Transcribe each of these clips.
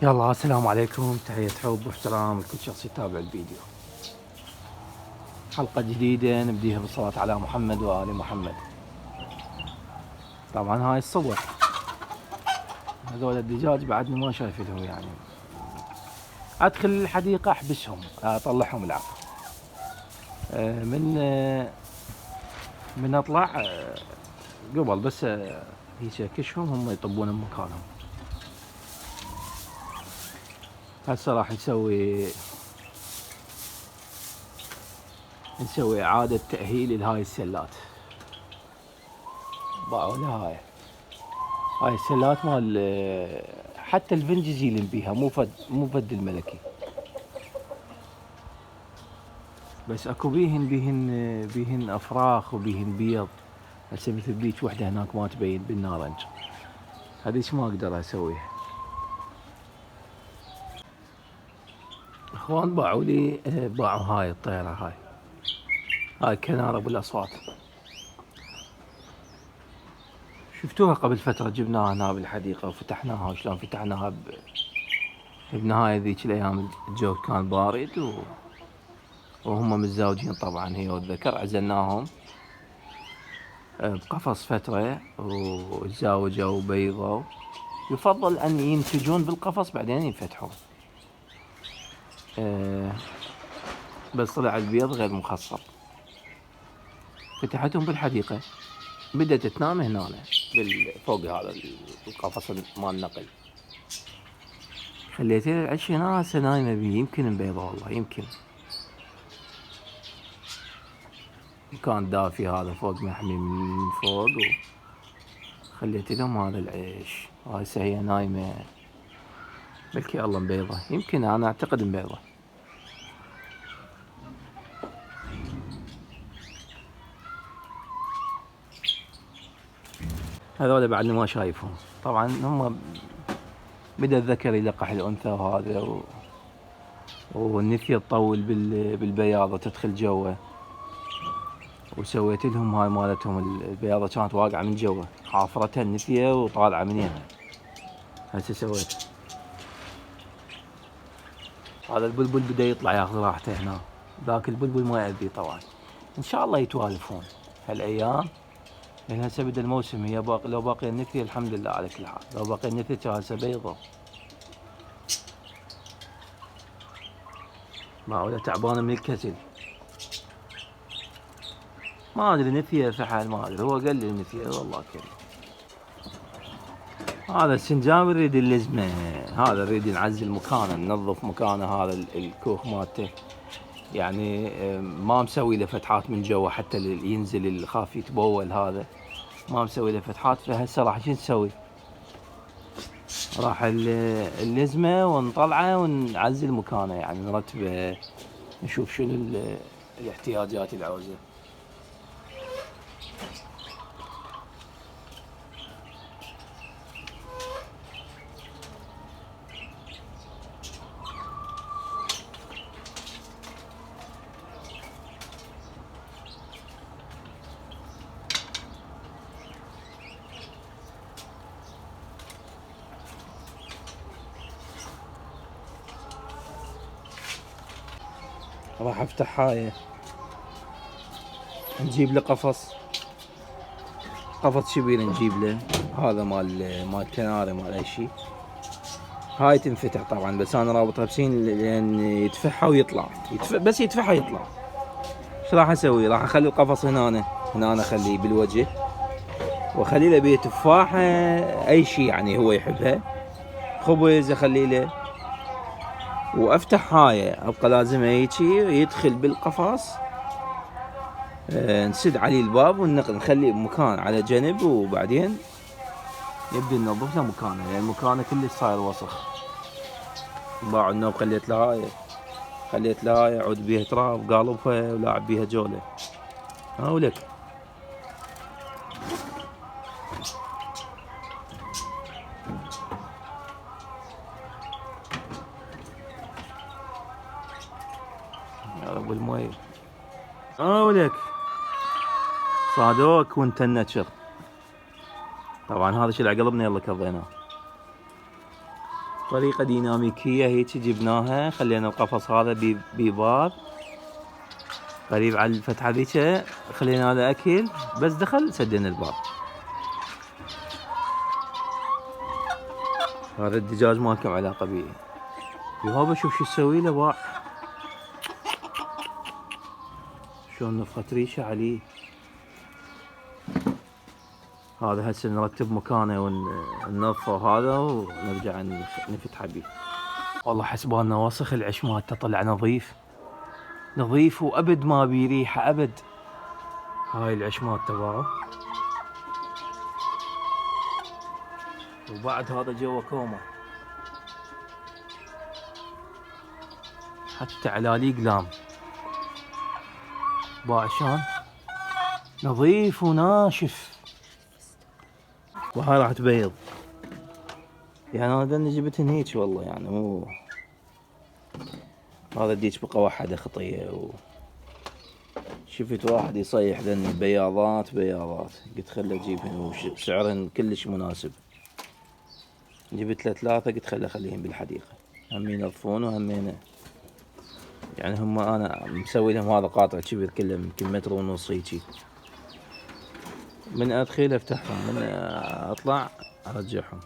يلا السلام عليكم، تحية حب واحترام لكل شخص يتابع الفيديو. حلقة جديدة نبديها بالصلاة على محمد وآل محمد. طبعا هاي الصور، هذول الدجاج بعدني ما شايف لهم يعني. ادخل الحديقة احبسهم اطلعهم العب. من اطلع قبل بس يشكشهم هم يطبون مكانهم. هسه راح نسوي إعادة تأهيل لهاي السلات. باعوا لها هاي السلات مال حتى الفنجز يلم بيها، مو فد الملكي، بس اكو بيهن افراخ وبيهن بيض. هسه مثل ذيك وحده هناك ما تبين بالنارنج، هذيك ما اقدر اسويها. اخوان باعوا لي باعوا هاي الطيرة، هاي كنارة بالاصوات. شفتوها قبل فترة، جبناها هنا بالحديقة وفتحناها، وشلون فتحناها بنهاية ذيك الايام الجو كان بارد وهم متزوجين طبعا هي والذكر، عزلناهم بقفص فترة وتزاوجوا وبيضوا. يفضل أن ينتجون بالقفص بعدين ينفتحون. بس طلع البيض غير مخصب. فتحتهم بالحديقة، بدأت تنام هنا فوق هذا القفص مال النقل. خليتها العش هنا، هسه نايمة بيه، يمكن مبيضة والله يمكن. مكان دافي هذا فوق محمي من فوق، خليت لهم هذا العيش. وهسه هي نايمة، بلكي الله مبيضة، يمكن أنا أعتقد مبيضة. هذول بعدني ما شايفهم. طبعا هم بدأ الذكر يلقح الأنثى وهذا والنثية تطول بالبياضة تدخل جوه. وسويت لهم هاي مالتهم، البياضة كانت واقعة من جوه، حافرتها النثية وطالعة من يمها. هسه سويت هذا البلبل بدأ يطلع ياخذ راحته هنا. ذاك البلبل ما يأذي طبعا. إن شاء الله يتوالفون هالأيام، لأن هسه بدأ الموسم. هي لو باقي النثية الحمد لله على كل حال، لو باقي النثية كان هسه بيضة. معقولة تعبانة من الكسل، ما ادري نثيه فحل، ما ادري، هو قال لي نثيه والله كريم. هذا السنجاب نريد اللزمه، هذا نريد نعزل مكانه، ننظف مكانه، هذا الكوخ مالته يعني ما مسوي له فتحات من جوا حتى ينزل اللي خاف يتبول، هذا ما مسوي له فتحات. فهسه راح شو نسوي؟ راح اللزمه ونطلعه ونعزل مكانه، يعني نرتبه، نشوف شنو الاحتياجات العوزه. راح افتح هاي، نجيب له قفص شبير، نجيب له هذا مال كناري مال اي شيء. هاي تنفتح طبعا، بس انا رابطها بسين لان يدفعها ويطلع، بس يدفعها يطلع. ايش راح اسوي؟ راح اخلي القفص هنا اخليه بالوجه، واخلي له بيه تفاحه، اي شيء يعني هو يحبها، خبز اخلي له. وافتح هاي، ابقى لازم هيجي يدخل بالقفص. نسد عليه الباب ونخليه بمكان على جنب، وبعدين يبدي ننظف له مكانه، لان مكانه كلش صاير وسخ. باعوا النوب، خليت له هاي عود بيها تراب، قالبها ولاعب بيها جوله. ها ولك يا رب المي. ها ولك صادوك وانت النشر. طبعا هذا شي اللي عقلبنا، يلا كضيناه. طريقة ديناميكية هيك جبناها، خلينا القفص هذا بباب قريب على الفتحة ذيك، خلينا هذا أكل، بس دخل سدينا الباب. هذا الدجاج ما لكم علاقة بيه. يابا شوف شو تسوي له باع، شلون نفخت ريشه عليه. هذا هسه نرتب مكانه وننظفه وهذا ونرجع نفتحه بيه. والله حسبالنا وسخ العش مالته، طلع نظيف نظيف وابد ما بيه ريحه ابد. هاي العش مالته باعوا، وبعد هذا جوا كومه، حتى علاليه قلام باع شلون نظيف وناشف. وهاي راح تبيض، يعني انا دني جبتهن هيك والله، يعني مو هذا ديك بقى وحده خطيه شفت واحد يصيح ذني بياضات بياضات، قلت خله اجيبهن وسعرهن كلش مناسب. جبت له 3 قلت خله اخليهم بالحديقه، هم ينظفون وهمين يعني هم انا مسوي لهم هذا قاطع كبير كله يمكن 1.5 متر هيجي، من ادخل افتحهم من اطلع ارجعهم.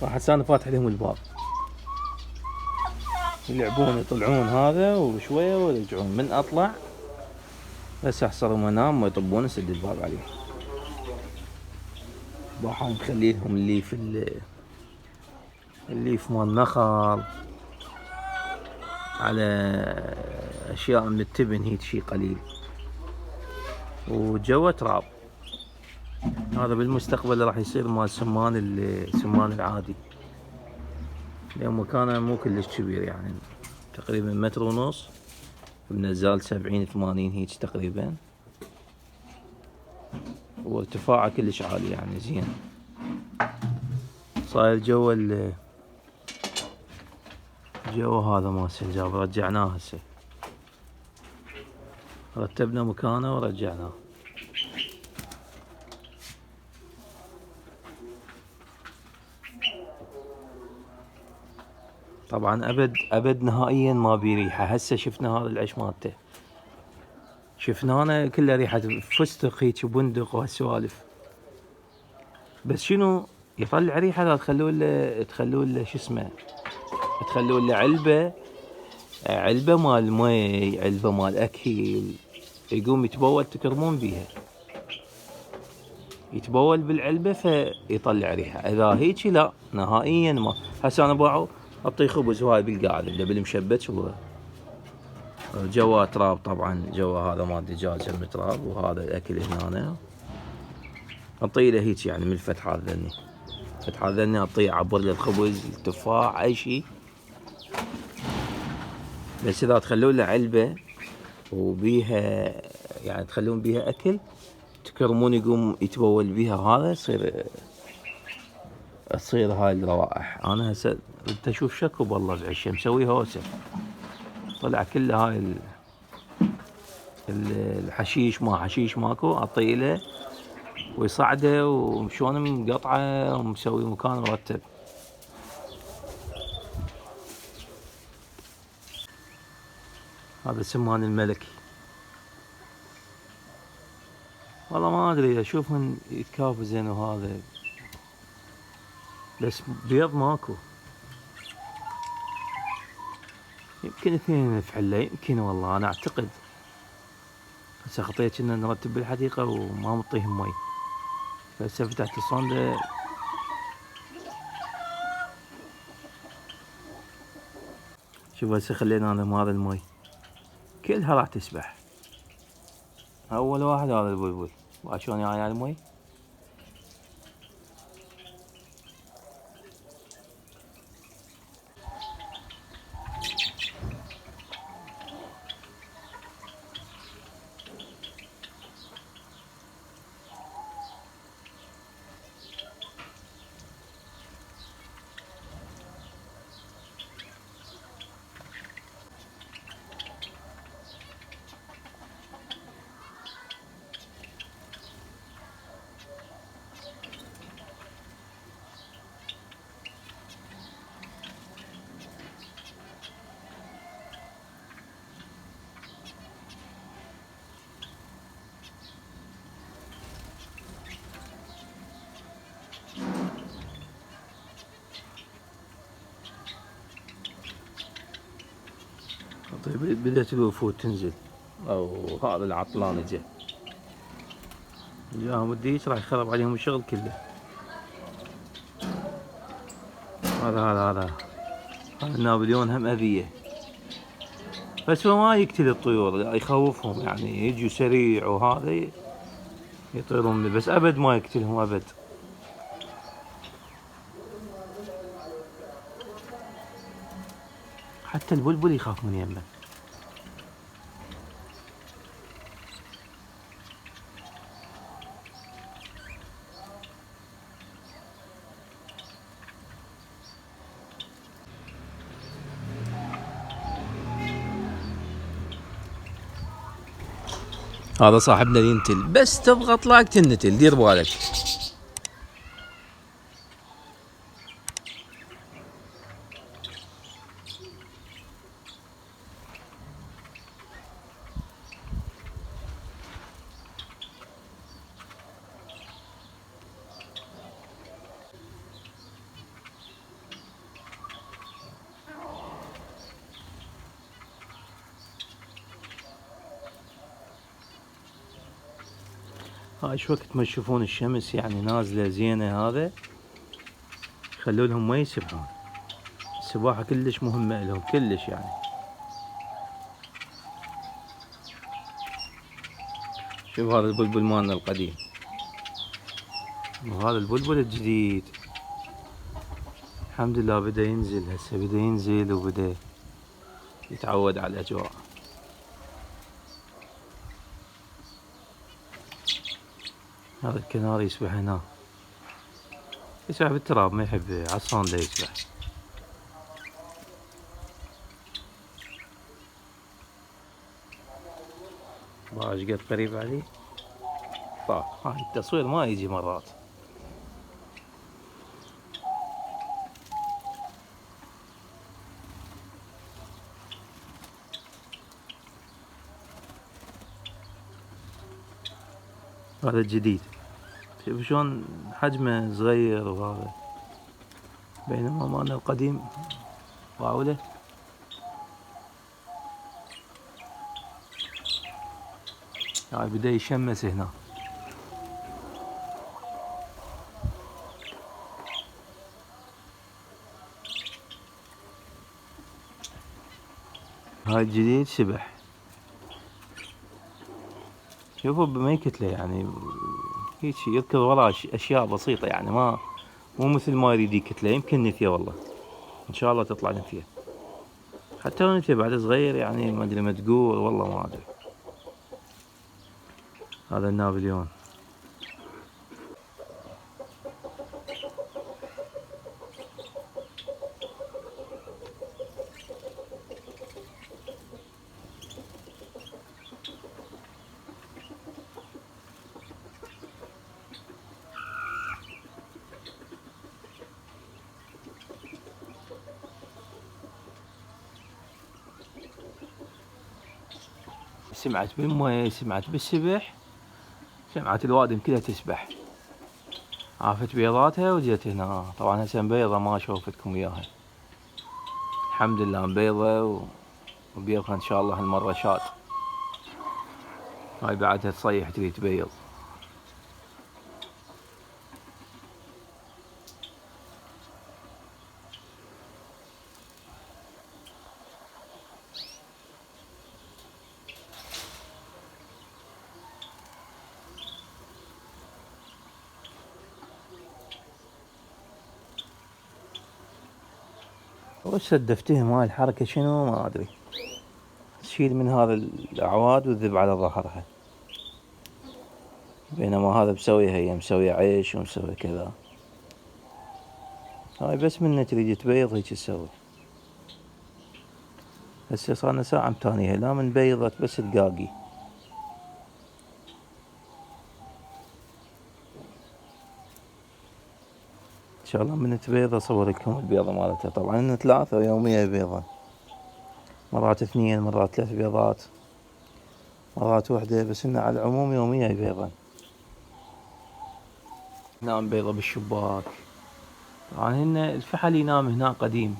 راح انا فاتح لهم الباب يلعبون يطلعون هذا وشويه ويرجعون، من اطلع بس احصرهم وانام ويطبون اسد الباب عليه. باحهم مخليلهم الليف مال نخل على اشياء من التبن هيك شي قليل، وجوا تراب. هذا بالمستقبل راح يصير مال السمان العادي، لان مكانه مو كلش كبير، يعني تقريبا 1.5 متر بنزال 70-80 هيك تقريبا، وارتفاعه كلش عالي يعني زين. صاير جوا هذا مال سنجاب رجعناه هسه، رتبنا مكانه ورجعناه. طبعا ابد نهائيا ما بي ريحه. هسه شفنا هذا العيش مالته، شفناه كله ريحه فستق هيك وبندق وهالسوالف، بس شنو يطلع ريحه لا تخلون له شو اسمه، تخلون له علبه مال مي، علبه مال اكل، يقوم يتبول تكرمون بيها، يتبول بالعلبه فيطلع ريحه. اذا هيك لا نهائيا ما. هسه انا باعوا اعطيه خبز هاي بالقاعده اللي بالمشبك جوا تراب، طبعا جوا هذا مال دجاج تراب، وهذا الاكل هنا اعطيه له هيك يعني من الفتحه ذني، فتحه ذني اعطيه عبر له الخبز التفاح اي شيء. بس اذا تخلون له علبه وبيها يعني تخلون بيها اكل تكرمون يقوم يتبول بيها، هذا تصير هاي الروائح. انا هسه انت اشوف شكو بالله بعشه مسوي هوسه، طلع كله هاي الحشيش ما حشيش ماكو، اعطيه له ويصعده وشلون مقطعه ومسوي مكان مرتب. هذا سمان الملكي، والله ما ادري اشوف من يتكافزن وهذا، بس بيض ماكو. يمكن 2 فحله يمكن، والله انا اعتقد. هسه خطيت كنا نرتب بالحديقه وما مطيهم مي، هسه فتحت الصندة شوف هسه خلينا لهم هذا المي كلها راح تسبح. اول واحد هذا البلبل وشلون جاي على المي. طيب بدأت الوفود تنزل، او هذا العطلان جاهم الديش راح يخرب عليهم الشغل كله. هذا النابليون هم اذية، بس هو ما يقتل الطيور، يخوفهم يعني، يجوا سريع وهذا يطيرون، بس ابد ما يقتلهم ابد. حتى البلبل يخاف من يمه. هذا صاحبنا ينتل، بس تضغط لايك تنتل، دير بالك. هاي شو وقت ما تشوفون الشمس يعني نازلة زينة، هذا خلوا لهم ما يسبحون. السباحة كلش مهمة لهم، كلش يعني. شوف هذا البلبل مالنا القديم، وهذا البلبل الجديد الحمد لله بدأ ينزل، هسه بدأ ينزل وبدأ يتعود على الأجواء. هذا الكناري يسبح هنا، يسبح بالتراب، ما يحب عصان لا يسبح. باش قد قريب عليه طاح. هاي التصوير ما يجي مرات. هذا الجديد، شوف شلون حجمه صغير وهذا، بينما مالنا القديم طاولة. هاي بدأ يشمس هنا. هاي الجديد سبح، شوفوا ما يكتله يعني، هيك يركض وراه اشياء بسيطة يعني، مو مثل ما يريد يكتله. يمكن نثيه والله، ان شاء الله تطلع نثيه، حتى لو نثيه بعد صغير يعني، ما ادري مدقور والله ما ادري. هذا النابليون. سمعت بالمويه، سمعت بالسبح، سمعت الوادم كلها تسبح. عافت بيضاتها وجت هنا. طبعا هسه مبيضة ما شوفتكم وياها، الحمد لله مبيضة وبيضها ان شاء الله هالمرة شاد. هاي بعدها تصيح تريد تبيض. وش سدفتهم هاي الحركة شنو ما ادري. تشيل من هذا الاعواد وتذب على ظهرها، بينما هذا مسوي، هي مسوي عيش ومسوي كذا. هاي بس من تريد تبيض هيك تسوي. هسه صارنا ساعة متانيها لا من بيضت بس دقاقي. ان شاء الله من تبيض اصور لكم البيضة مالتها. طبعا 3 يومية بيضة، مرات 2 مرات 3 بيضات، مرات وحدة، بس انه على العموم يومية بيضة. نام بيضة بالشباك. طبعا هن الفحل ينام هنا قديم،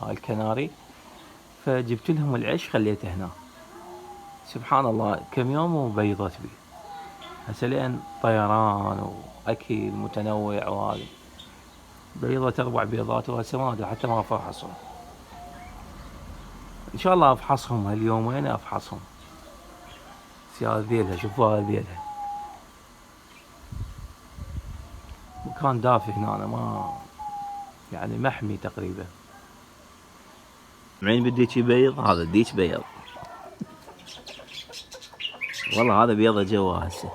هاي الكناري فجبت لهم العيش خليته هنا. سبحان الله كم يوم وبيضت بي. هسه لين طيران واكل متنوع وهذا بيضت 4 بيضات، وهسه ما ادري حتى ما افحصهم. ان شاء الله افحصهم هاليومين افحصهم. هذا ذيلها، شوفوا هذا ذيلها. مكان دافي هنا، أنا ما يعني محمي تقريبا. معين بديك بيض، هذا بديك بيض والله. هذا بيضة جوا هسه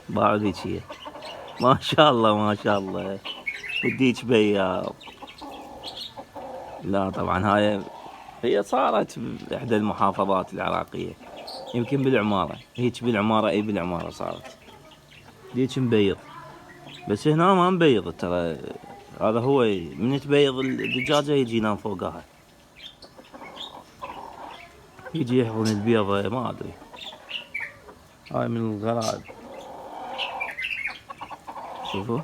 باعوا ذيك. ما شاء الله ما شاء الله. بديك بياض. لا طبعا هي صارت بإحدى المحافظات العراقية، يمكن بالعمارة، هيك بالعمارة، اي بالعمارة صارت. ديك مبيض، بس هنا ما مبيض ترى. هذا هو من تبيض الدجاجة يجي ينام فوقها، يجي يحضن البيضة، ما ادري. هاي من الغرائب. شوفوا،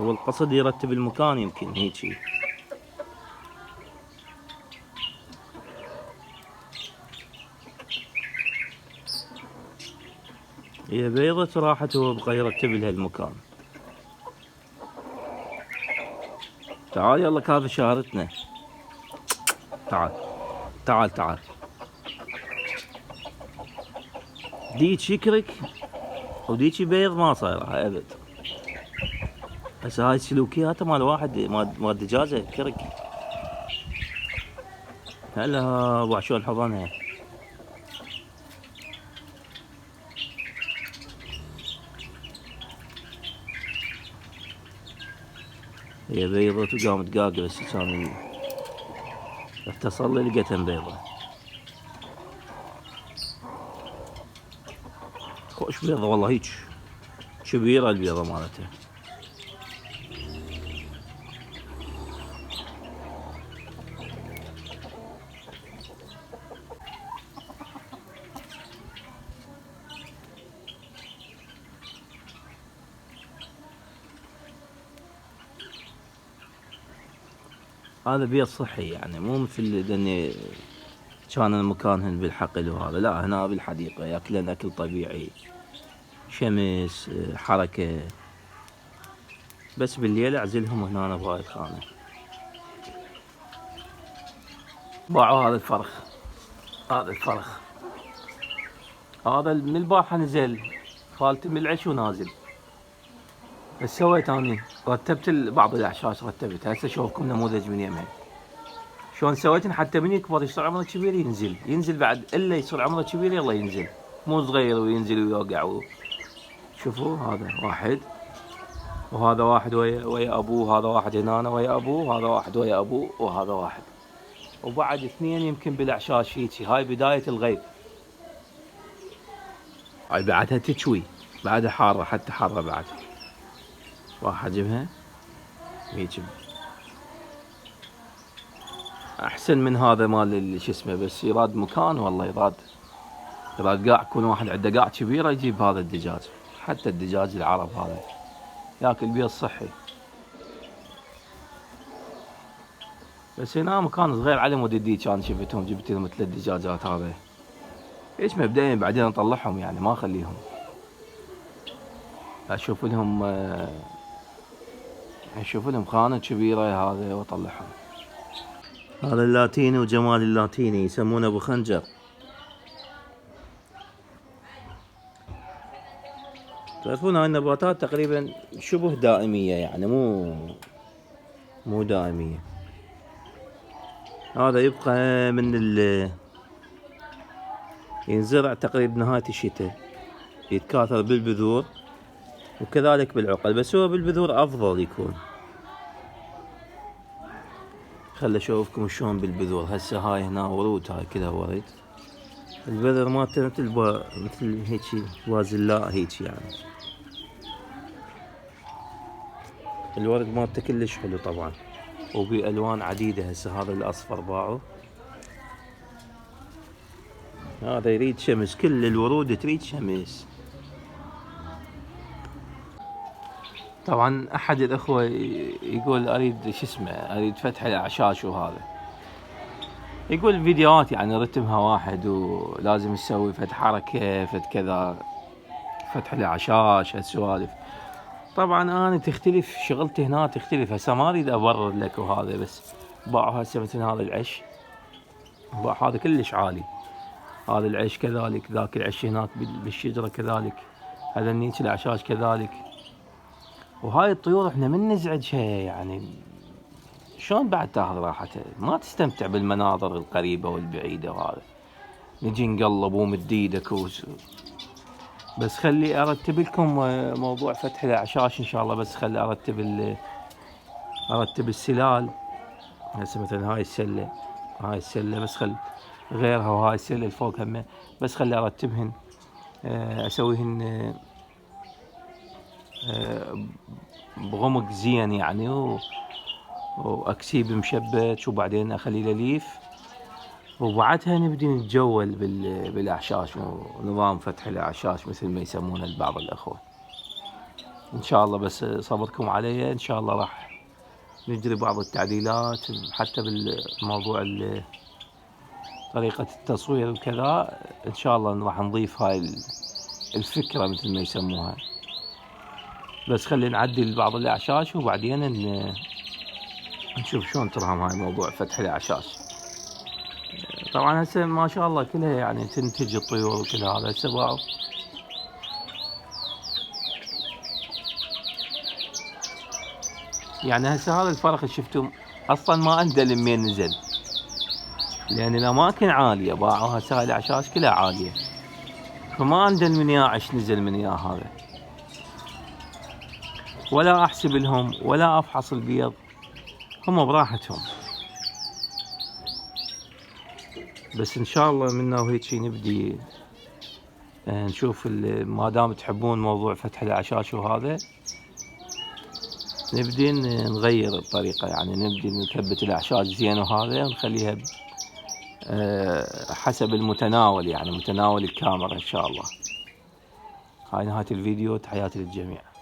هو القصد يرتب المكان يمكن هيجي. هي بيضة راحت هو بقى يرتب لها المكان. تعال يلا كافي شهرتنا. تعال تعال تعال. ديك يكرك وديك بيض ما صايرة ابد. هسه هاي السلوكيات مال واحد مال دجاجة كرك. هلا ابو شلون حضنها. هي بيضت وقامت قاقلة. هسه كان اتصل لي لقيتها بيضة. خوش بيضة والله، هيك كبيرة البيضة مالتها. هذا بيض صحي يعني، مو مثل لاني كان مكانهن بالحقل وهذا، لا هنا بالحديقة ياكلن اكل طبيعي، شمس، حركة. بس بالليل اعزلهم هنا بهاي الخانة. باعوا هذا الفرخ. هذا الفرخ هذا من البارحة نزل، خالتي من العش ونازل. بس سويت اني رتبت بعض الاعشاش، رتبتها. هسه اشوفكم نموذج من يمين شلون سويت، حتى من يكبر يصير عمره كبير ينزل بعد، الا يصير عمره كبير يلا ينزل، مو صغير وينزل ويوقع. شوفوا هذا واحد، وهذا واحد ويا ابوه، هذا واحد هنا ويا ابوه، هذا واحد ويا ابوه، وهذا واحد، وبعد 2 يمكن بالاعشاش هيجي. هاي بداية الغيب. هاي بعدها تشوي، بعدها حارة، حتى حارة بعد. راح اجيبها هيجي احسن من هذا مال شو اسمه. بس يراد مكان والله، يراد قاع، يكون واحد عنده قاع كبيره يجيب هذا الدجاج. حتى الدجاج العرب هذا ياكل بيض صحي. بس هنا مكان صغير على مود الديك، كان شفتهم جبت لهم 3 دجاجات. هذا ايش مبدئيا، بعدين اطلعهم يعني ما اخليهم، اشوف لهم خانه كبيره هذا واطلعهم. هذا اللاتيني وجمال اللاتيني، يسمونه ابو خنجر. تعرفون هاي النباتات تقريبا شبه دائمية يعني، مو دائمية. هذا يبقى من ينزرع تقريبا نهاية الشتاء، يتكاثر بالبذور وكذلك بالعقل، بس هو بالبذور افضل يكون. خل اشوفكم شلون بالبذور. هسه هاي هنا ورود، هاي كلها ورد. البذر مالته مثل هيجي وازلاء هيك يعني. الورد مالته كلش حلو طبعا، وبألوان عديدة. هسه هذا الاصفر باعه، هذا يريد شمس، كل الورود تريد شمس. طبعا احد الاخوة يقول اريد شو اسمه، اريد فتح الاعشاش وهذا. يقول فيديوهات يعني رتمها واحد ولازم تسوي فد حركة فد كذا، فتح الأعشاش هالسوالف. طبعا انا تختلف شغلتي هنا، تختلف. هسه ما اريد ابرر لك وهذا، بس باع هسه مثل هذا العش، باع هذا كلش عالي، هذا العش كذلك، ذاك العش هناك بالشجرة كذلك، هذا النيش الأعشاش كذلك. وهاي الطيور احنا من نزعجها يعني شلون بعد تاخذ راحتها؟ ما تستمتع بالمناظر القريبة والبعيدة وهذا، نجي نقلب ومد ايدك بس خلي ارتب لكم موضوع فتح الاعشاش ان شاء الله. بس خلي ارتب السلال. هسه مثلا هاي السلة، هاي السلة بس خل غيرها، وهاي السلة الفوق همه بس خلي ارتبهن، اسويهن بغمق زين يعني، واكسيه بمشبك، وبعدين اخليه لليف، وبعدها نبدي نتجول بالاعشاش ونظام فتح الاعشاش مثل ما يسمونه البعض الاخوة. ان شاء الله بس صبركم علي، ان شاء الله راح نجري بعض التعديلات حتى بالموضوع طريقة التصوير وكذا. ان شاء الله راح نضيف هاي الفكرة مثل ما يسموها. بس خلينا نعدل بعض الاعشاش وبعدين نشوف شلون ترهم هاي موضوع فتح الاعشاش. طبعا هسه ما شاء الله كلها يعني تنتج الطيور وكل هذا. هسه باعوا يعني هسه هذا الفرق اللي شفتم اصلا ما اندل من نزل، لان الاماكن عاليه. باعوا هسه هاي الاعشاش كلها عاليه، فما اندل من ياعش نزل من يا هذا، ولا احسب لهم ولا افحص البيض، هم براحتهم. بس ان شاء الله منا وهيك شي نبدي نشوف ما دام تحبون موضوع فتح الاعشاش وهذا، نبدي نغير الطريقة يعني، نبدي نثبت الأعشاش زين وهذا ونخليها حسب المتناول يعني، متناول الكاميرا إن شاء الله. هاي نهاية الفيديو، تحياتي للجميع.